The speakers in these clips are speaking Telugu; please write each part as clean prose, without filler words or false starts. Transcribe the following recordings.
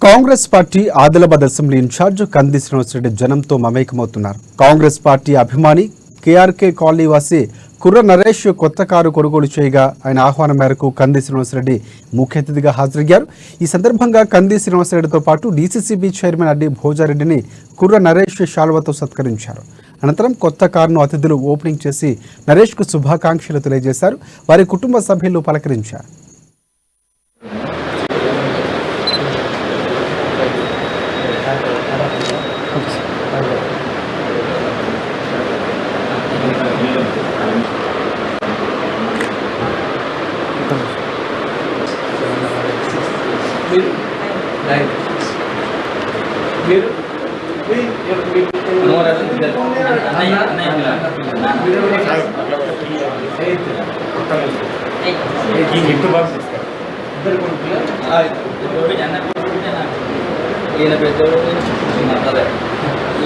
Congress party Adilabad assembly in charge Kandi Srinivasareddy జనంతో మమేకమవుతున్నారు. కాంగ్రెస్ పార్టీ అభిమాని కేఆర్కే కాలనీ వాసి కుర్ర నరేష్ కొత్త కారు కొనుగోలు చేయగా ఆయన ఆహ్వానం మేరకు కంది శ్రీనివాసరెడ్డి ముఖ్య అతిథిగా హాజరయ్యారు. ఈ సందర్భంగా కంది శ్రీనివాసరెడ్డితో పాటు డీసీసీబీ చైర్మన్ అడ్డి భోజారెడ్డిని కుర్ర నరేష్ శాల్వతో సత్కరించారు. అనంతరం కొత్త కారును అతిథులు ఓపెనింగ్ చేసి నరేష్కు శుభాకాంక్షలు తెలియజేశారు. వారి కుటుంబ సభ్యులు పలకరించారు. ఈయన పెద్దోడు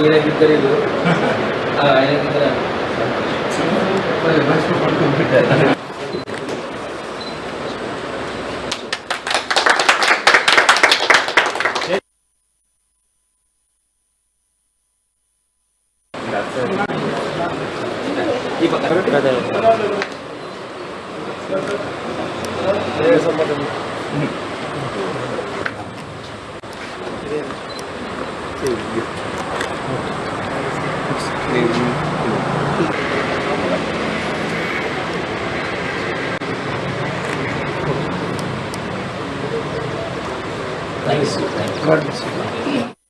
ఈయనకి ఇద్దరు ఆయనకి Thank you.